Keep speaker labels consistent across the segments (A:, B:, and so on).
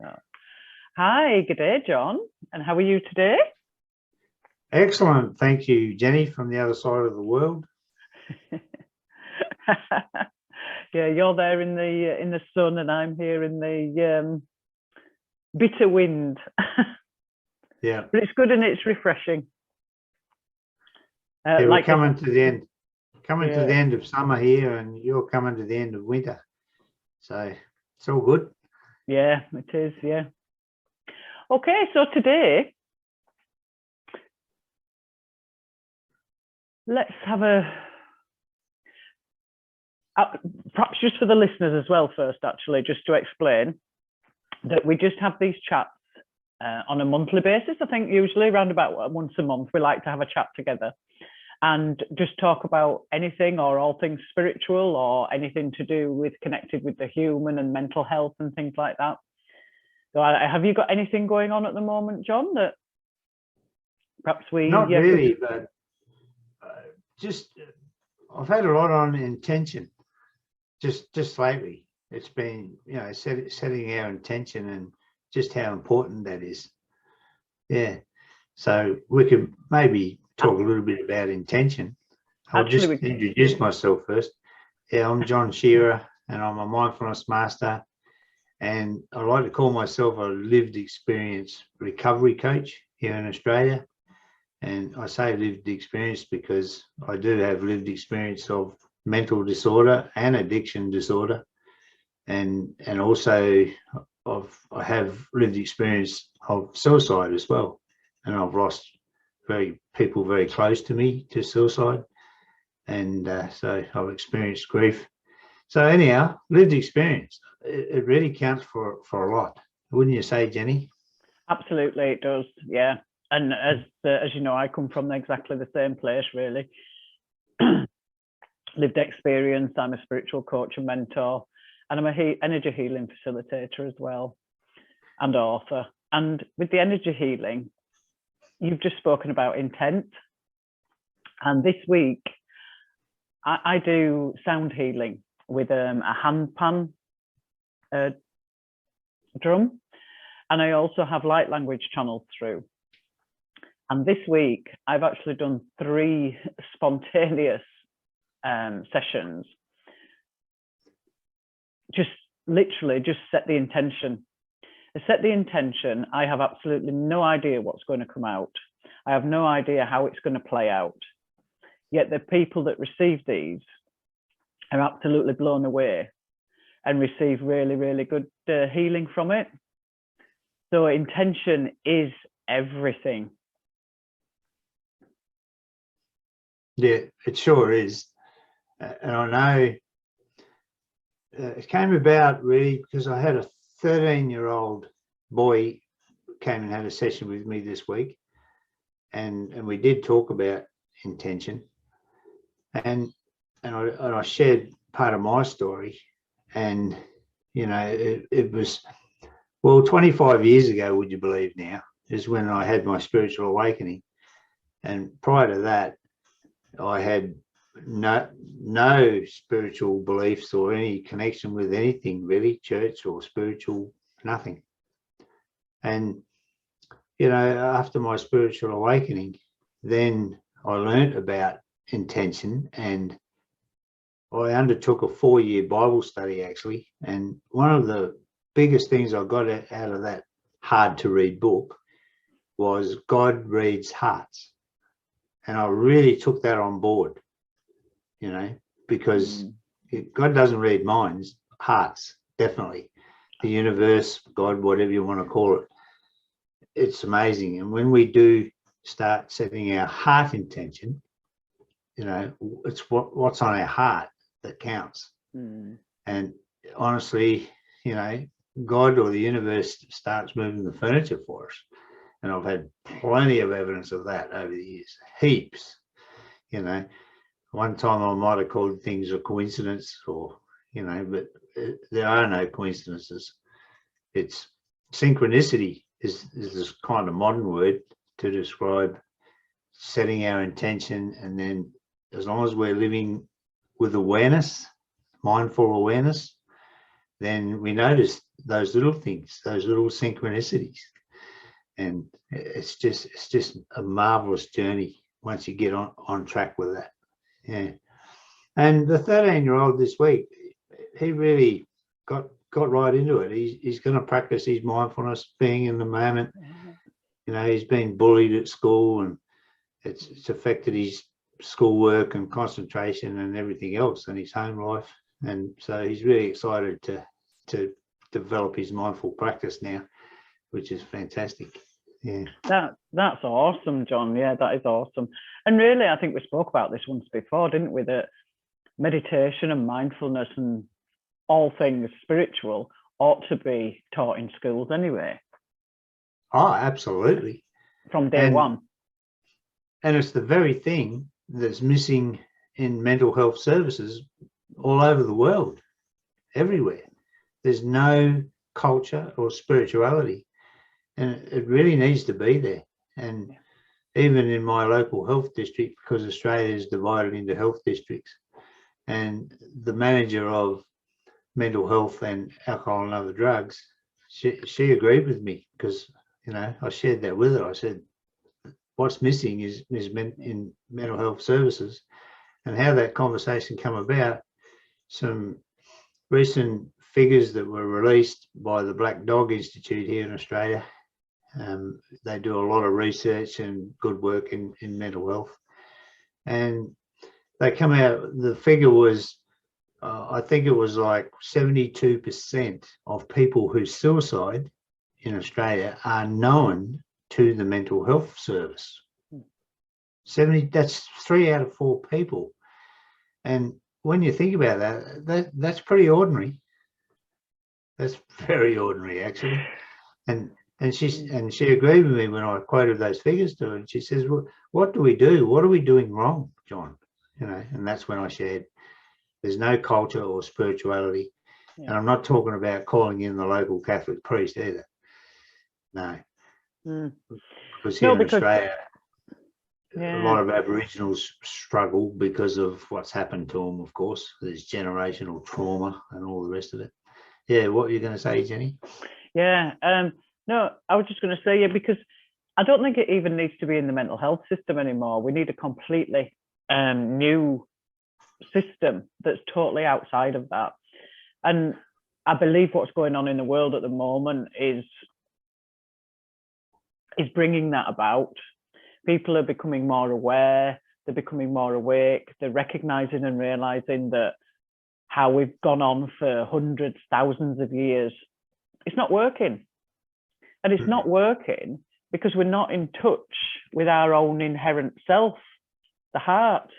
A: So, hi, good day, John. And how are you today?
B: Excellent, thank you, Jenny, from the other side of the world.
A: Yeah, you're there in the sun, and I'm here in the bitter wind.
B: Yeah,
A: but it's good and it's refreshing.
B: yeah, we're
A: like
B: coming to the end,
A: Yeah.
B: to the end of summer here, and you're coming to the end of winter, so it's all good.
A: Yeah, it is. Yeah. Okay, so today let's have perhaps just for the listeners as well first, actually, just to explain that we just have these chats on a monthly basis. I think usually around about once a month we like to have a chat together and just talk about anything or all things spiritual or anything to do with connected with the human and mental health and things like that. So have you got anything going on at the moment, John, that perhaps we...
B: Not really, but just I've had a lot on intention just lately. It's been, you know, setting our intention and just how important that is. Yeah, so we could maybe talk a little bit about intention. I'll just introduce myself first. Yeah, I'm John Shearer and I'm a mindfulness master, and I like to call myself a lived experience recovery coach here in Australia. And I say lived experience because I do have lived experience of mental disorder and addiction disorder, and also I have lived experience of suicide as well, and I've lost people very close to me to suicide, and so I've experienced grief. So anyhow, lived experience, it really counts for a lot, wouldn't you say, Jenny?
A: Absolutely, it does. Yeah, and as you know, I come from exactly the same place, really. Lived experience. I'm a spiritual coach and mentor, and I'm a energy healing facilitator as well, and author. And with the energy healing, you've just spoken about intent, and this week I do sound healing with a hand pan drum, and I also have light language channels through. And this week I've actually done 3 spontaneous sessions. Just literally just set the intention. I set the intention. I have absolutely no idea what's going to come out. I have no idea how it's going to play out. Yet the people that receive these are absolutely blown away and receive really, really good healing from it. So intention is everything.
B: Yeah, it sure is. And I know it came about really because I had a 13-year-old boy came and had a session with me this week, and we did talk about intention, and I shared part of my story, and you know, it was, well, 25 years ago, would you believe now, is when I had my spiritual awakening. And prior to that, I had no spiritual beliefs or any connection with anything really, church or spiritual, nothing. And you know, after my spiritual awakening, then I learned about intention, and I undertook a 4-year Bible study actually. And one of the biggest things I got out of that hard to read book was God reads hearts. And I really took that on board, you know, because God doesn't read minds, hearts, definitely. The universe, God, whatever you want to call it, it's amazing. And when we do start setting our heart intention, you know, it's what's on our heart that counts. And honestly, you know, God or the universe starts moving the furniture for us. And I've had plenty of evidence of that over the years, heaps. You know, one time I might have called things a coincidence, or, you know, but there are no coincidences. It's synchronicity is this kind of modern word to describe setting our intention, and then as long as we're living with awareness, mindful awareness, then we notice those little things, those little synchronicities. And it's just a marvelous journey once you get on track with that. Yeah. And the 13-year-old this week, he really got right into it. He's going to practice his mindfulness, being in the moment. You know, he's been bullied at school, and it's affected his schoolwork and concentration and everything else in his home life. And so he's really excited to develop his mindful practice now, which is fantastic. Yeah,
A: that's awesome, John. Yeah, that is awesome. And really, I think we spoke about this once before, didn't we, that meditation and mindfulness and all things spiritual ought to be taught in schools anyway.
B: Oh, absolutely.
A: From day one.
B: And it's the very thing that's missing in mental health services all over the world, everywhere. There's no culture or spirituality, and it really needs to be there. And even in my local health district, because Australia is divided into health districts, and the manager of mental health and alcohol and other drugs, she agreed with me, because, you know, I shared that with her. I said, what's missing is in mental health services. And how that conversation come about, some recent figures that were released by the Black Dog Institute here in Australia. They do a lot of research and good work in mental health. And they come out, the figure was, I think it was like 72% of people who suicide in Australia are known to the mental health service. 70, that's 3 out of 4 people. And when you think about that's pretty ordinary. That's very ordinary, actually. And she agreed with me when I quoted those figures to her, and she says, well, what do we do? What are we doing wrong, John? You know, and that's when I shared there's no culture or spirituality. Yeah. And I'm not talking about calling in the local Catholic priest either. No. Because here in Australia, a lot of Aboriginals struggle because of what's happened to them, of course. There's generational trauma and all the rest of it. Yeah, what are you going to say, Jenny?
A: Yeah, no, I was just going to say, because I don't think it even needs to be in the mental health system anymore. We need a completely new system that's totally outside of that. And I believe what's going on in the world at the moment is bringing that about. People are becoming more aware, they're becoming more awake, they're recognizing and realizing that how we've gone on for hundreds, thousands of years, it's not working. And it's not working because we're not in touch with our own inherent self, the heart.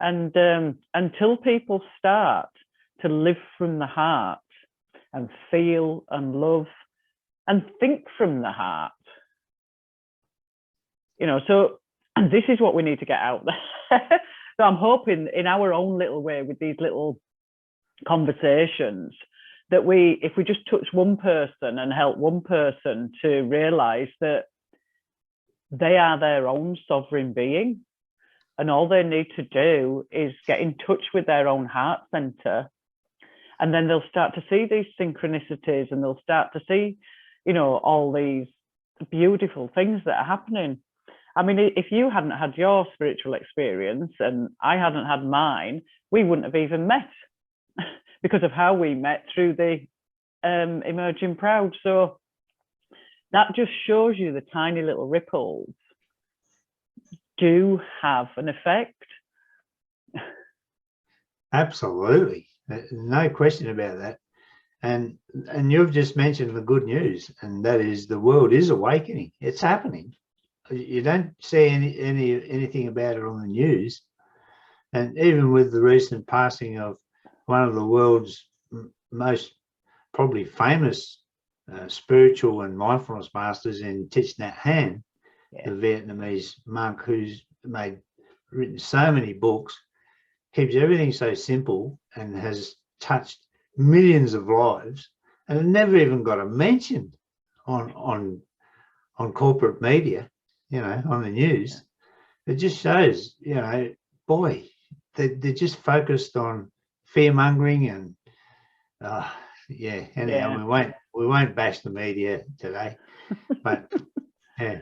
A: And until people start to live from the heart and feel and love and think from the heart, you know, so this is what we need to get out there. So I'm hoping in our own little way with these little conversations that if we just touch one person and help one person to realize that they are their own sovereign being, and all they need to do is get in touch with their own heart center, and then they'll start to see these synchronicities, and they'll start to see, you know, all these beautiful things that are happening. I mean, if you hadn't had your spiritual experience and I hadn't had mine, we wouldn't have even met because of how we met through the Emerging Proud. So that just shows you the tiny little ripples do have an effect.
B: Absolutely. No question about that. And you've just mentioned the good news, and that is the world is awakening. It's happening. You don't see anything about it on the news. And even with the recent passing of one of the world's most probably famous spiritual and mindfulness masters in Thich Nhat Hanh, the Vietnamese monk who's written so many books, keeps everything so simple and has touched millions of lives, and it never even got a mention on corporate media, you know, on the news. It just shows, you know, boy, they're just focused on fear mongering and Yeah. Anyhow, we won't bash the media today, but yeah.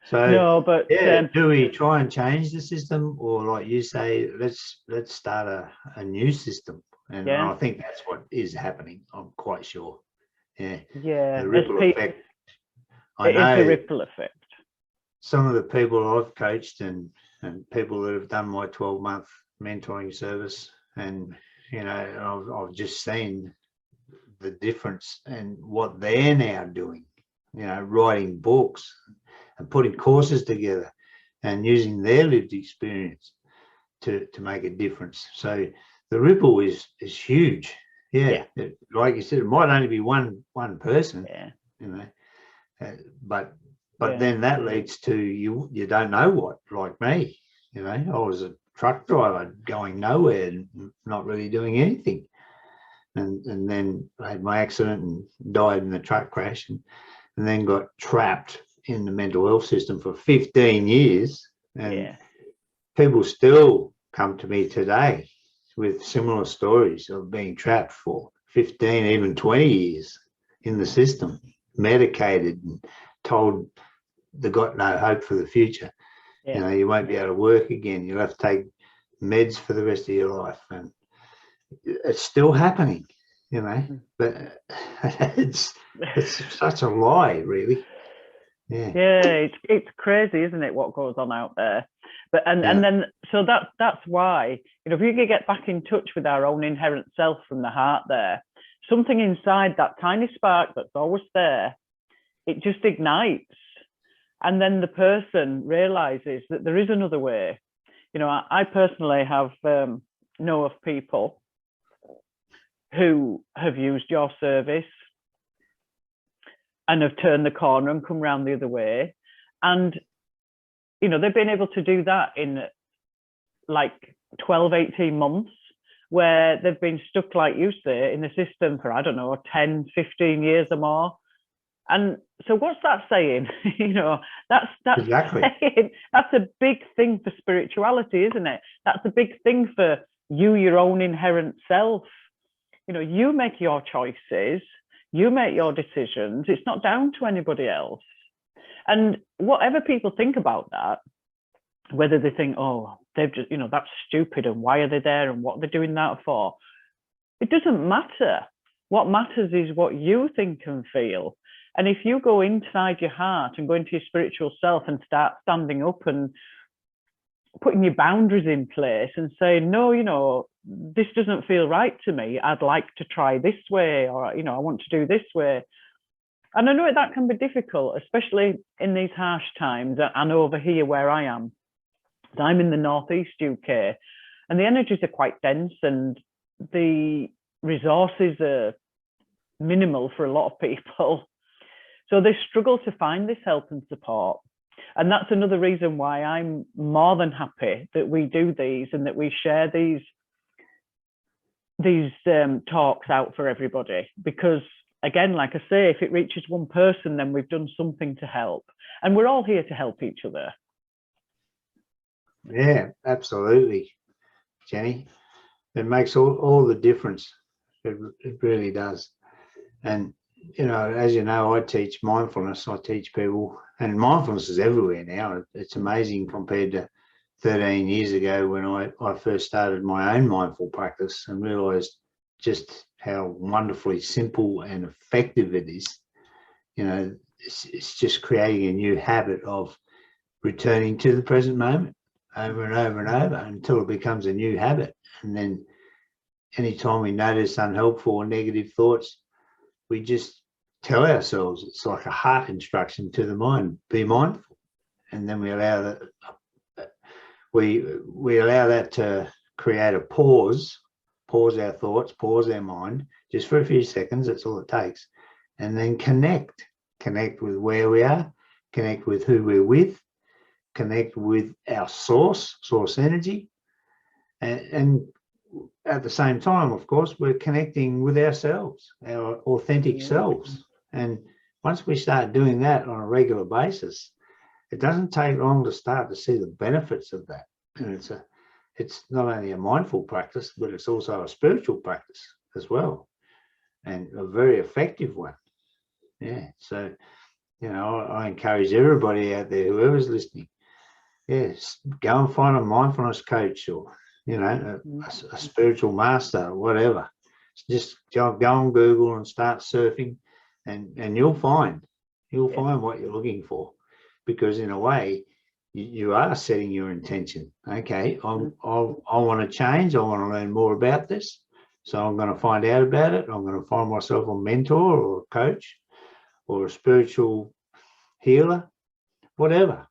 B: So
A: No, but
B: yeah, do we try and change the system, or like you say, let's start a new system? And I think that's what is happening. I'm quite sure. Yeah.
A: Yeah,
B: The ripple effect. I
A: it is the
B: know
A: ripple effect.
B: some of the people I've coached and people that have done my 12-month mentoring service, and you know, I've just seen the difference and what they're now doing. You know, writing books and putting courses together and using their lived experience to make a difference. So the ripple is huge. Yeah. Like you said, it might only be one person.
A: Yeah.
B: You know, but then that leads to you don't know what, like me. You know, I was a truck driver going nowhere and not really doing anything, and then I had my accident and died in the truck crash, and then got trapped in the mental health system for 15 years. And people still come to me today with similar stories of being trapped for 15, even 20 years in the system, medicated and told they've got no hope for the future. You know, you won't be able to work again. You'll have to take meds for the rest of your life. And it's still happening, you know, but it's such a lie, really.
A: Yeah, it's crazy, isn't it, what goes on out there? But and then so that's why, you know, if you could get back in touch with our own inherent self from the heart there, something inside that tiny spark that's always there, it just ignites. And then the person realizes that there is another way. You know, I personally have know of people who have used your service and have turned the corner and come around the other way. And, you know, they've been able to do that in like 12, 18 months, where they've been stuck, like you say, in the system for, I don't know, 10, 15 years or more. And so what's that saying? You know, that's
B: exactly
A: saying, that's a big thing for spirituality, isn't it? That's a big thing for you, your own inherent self. You know, you make your choices, you make your decisions. It's not down to anybody else. And whatever people think about that, whether they think, oh, they've just, you know, that's stupid and why are they there and what are they doing that for? It doesn't matter. What matters is what you think and feel. And if you go inside your heart and go into your spiritual self and start standing up and putting your boundaries in place and saying, no, you know, this doesn't feel right to me. I'd like to try this way, or, you know, I want to do this way. And I know that can be difficult, especially in these harsh times. And over here where I am, I'm in the northeast UK, and the energies are quite dense and the resources are minimal for a lot of people. So they struggle to find this help and support. And that's another reason why I'm more than happy that we do these and that we share these talks out for everybody. Because again, like I say, if it reaches one person, then we've done something to help. And we're all here to help each other.
B: Yeah, absolutely, Jenny. It makes all the difference. It really does. And you know, as you know, I teach mindfulness. I teach people, and mindfulness is everywhere now. It's amazing compared to 13 years ago when I first started my own mindful practice and realized just how wonderfully simple and effective it is. You know, it's just creating a new habit of returning to the present moment over and over and over until it becomes a new habit. And then anytime we notice unhelpful or negative thoughts, we just tell ourselves, it's like a heart instruction to the mind, be mindful. And then we allow that, we allow that to create a pause our thoughts, pause our mind, just for a few seconds, that's all it takes. And then connect with where we are, connect with who we're with, connect with our source energy. And at the same time, of course, we're connecting with ourselves, our authentic selves. And once we start doing that on a regular basis, it doesn't take long to start to see the benefits of that. And it's not only a mindful practice, but it's also a spiritual practice as well. and a very effective one. Yeah. So, you know, I encourage everybody out there, whoever's listening, yes, go and find a mindfulness coach, or, you know, a spiritual master, or whatever. Just go on Google and start surfing, and you'll find what you're looking for, because in a way you are setting your intention. Okay, I want to change. I want to learn more about this. So I'm going to find out about it. I'm going to find myself a mentor or a coach or a spiritual healer, whatever,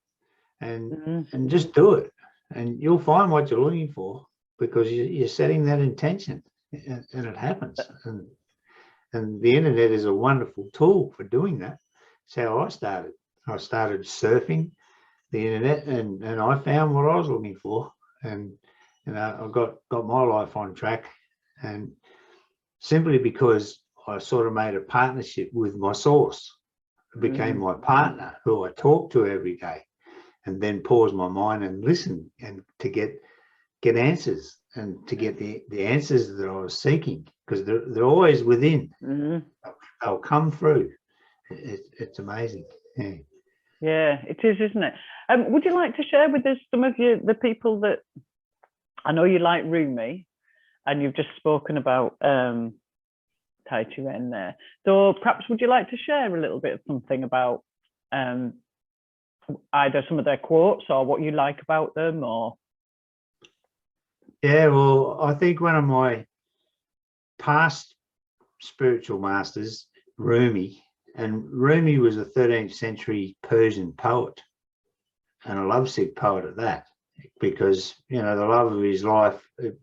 B: and just do it, and you'll find what you're looking for, because you're setting that intention, and it happens. And the internet is a wonderful tool for doing that. It's how I started. I started surfing the internet, and I found what I was looking for, and you know, I got my life on track, and simply because I sort of made a partnership with my source. It became my partner, who I talk to every day, and then pause my mind and listen, and to get answers, and to get the answers that I was seeking, because they're always within. They'll come through. It's amazing.
A: Yeah, it is, isn't it? Would you like to share with us some of the people that, I know you like Rumi, and you've just spoken about Tai Chuan there. So perhaps would you like to share a little bit of something about either some of their quotes or what you like about them? Or
B: yeah, well, I think one of my past spiritual masters, Rumi, and Rumi was a 13th century Persian poet, and a lovesick poet at that, because, you know, the love of his life, it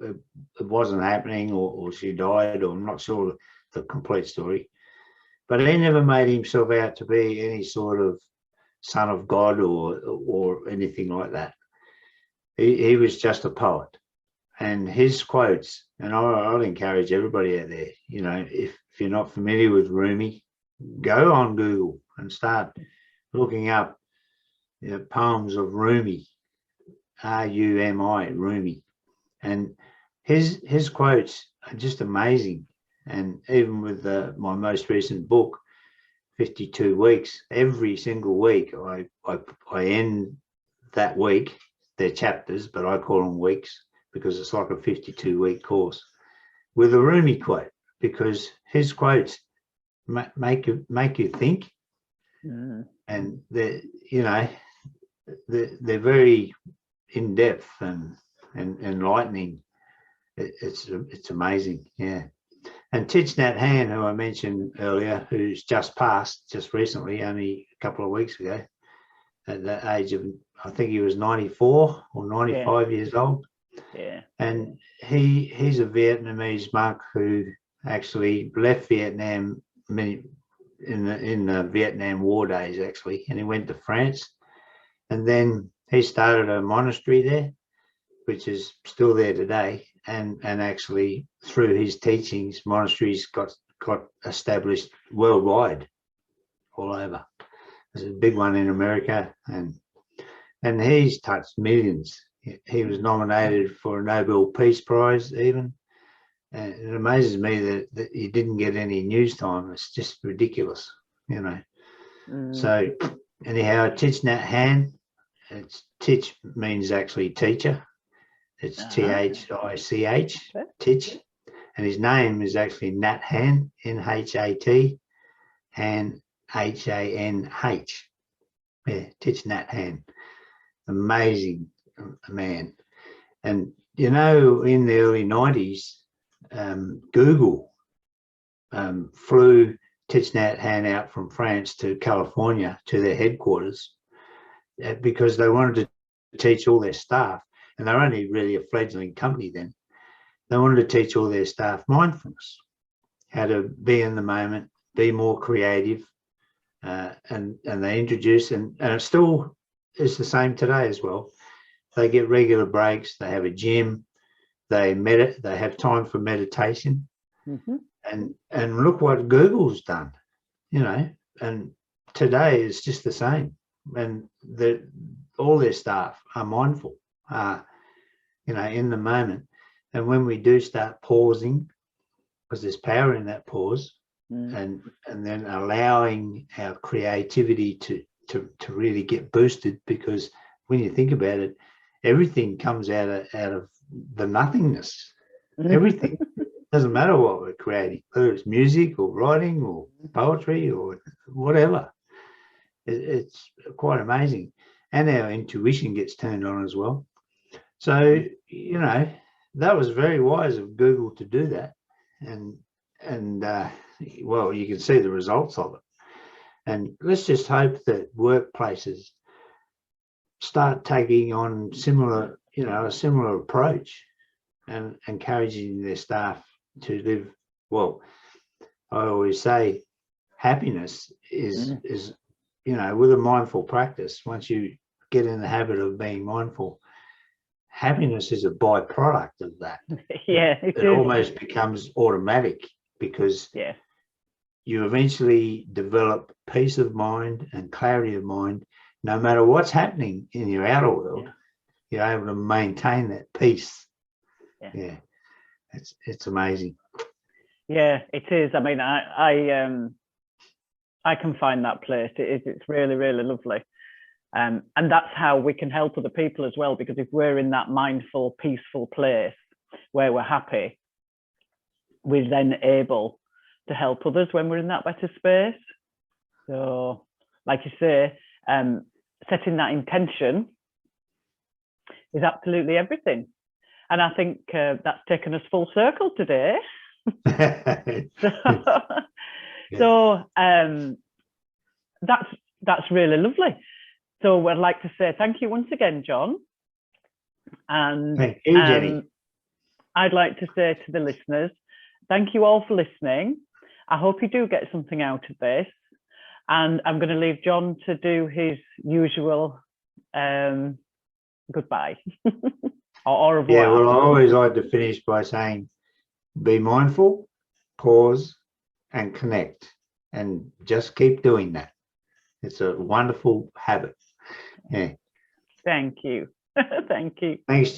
B: wasn't happening, or she died, or I'm not sure the complete story, but he never made himself out to be any sort of son of God or anything like that. He was just a poet, and his quotes, and I'd encourage everybody out there, you know, if you're not familiar with Rumi, go on Google and start looking up, you know, poems of Rumi, Rumi, Rumi, and his quotes are just amazing. And even with my most recent book, 52 Weeks, every single week I end that week, they're chapters, but I call them weeks, because it's like a 52-week course, with a Rumi quote, because his quotes make you think, and they're, you know, they're very in depth and enlightening. It's amazing. Yeah. And Thich Nhat Hanh, who I mentioned earlier, who's just passed just recently, only a couple of weeks ago, at the age of, I think he was 94 or 95 years old.
A: Yeah.
B: And he's a Vietnamese monk who actually left Vietnam in the Vietnam War days, actually, and he went to France, and then he started a monastery there, which is still there today. And actually, through his teachings, monasteries got established worldwide, all over. There's a big one in America, and he's touched millions. He was nominated for a Nobel Peace Prize even. And it amazes me that he didn't get any news time. It's just ridiculous, you know. So anyhow, Thich Nhat Hanh, Thich means actually teacher. It's Thich, Thich, and his name is actually Nhat Hanh, Nhat, and Hann. Yeah, Thich Nhat Hanh, amazing man. And you know, in the early 90s, Google flew Thich Nhat Hanh out from France to California to their headquarters, because they wanted to teach all their staff. And they're only really a fledgling company then. They wanted to teach all their staff mindfulness, how to be in the moment, be more creative, and they introduced, and it still is the same today as well. They get regular breaks. They have a gym. They have time for meditation, and look what Google's done, you know. And today it's just the same, and all their staff are mindful. You know, in the moment. And when we do start pausing because there's power in that pause, and then allowing our creativity to really get boosted, because when you think about it, everything comes out of the nothingness. Everything. Doesn't matter what we're creating, whether it's music or writing or poetry or whatever. It's quite amazing. And our intuition gets turned on as well. So, you know, that was very wise of Google to do that. And well, you can see the results of it. And let's just hope that workplaces start taking on similar, you know, a similar approach, and encouraging their staff to live well. I always say happiness is, you know, with a mindful practice, once you get in the habit of being mindful, happiness is a byproduct of that.
A: Yeah,
B: it almost becomes automatic, because you eventually develop peace of mind and clarity of mind. No matter what's happening in your outer world, you're able to maintain that peace. Yeah, it's amazing.
A: Yeah, it is. I mean, I can find that place. It's really, really lovely. And that's how we can help other people as well, because if we're in that mindful, peaceful place where we're happy, we're then able to help others when we're in that better space. So, like you say, setting that intention is absolutely everything. And I think that's taken us full circle today. So that's really lovely. So I'd like to say thank you once again, John. And
B: thank you, Jenny.
A: I'd like to say to the listeners, thank you all for listening. I hope you do get something out of this. And I'm going to leave John to do his usual goodbye. Au revoir.
B: Yeah, well, I always like to finish by saying, be mindful, pause, and connect, and just keep doing that. It's a wonderful habit. Yeah.
A: Thank you. Thank you.
B: Thanks.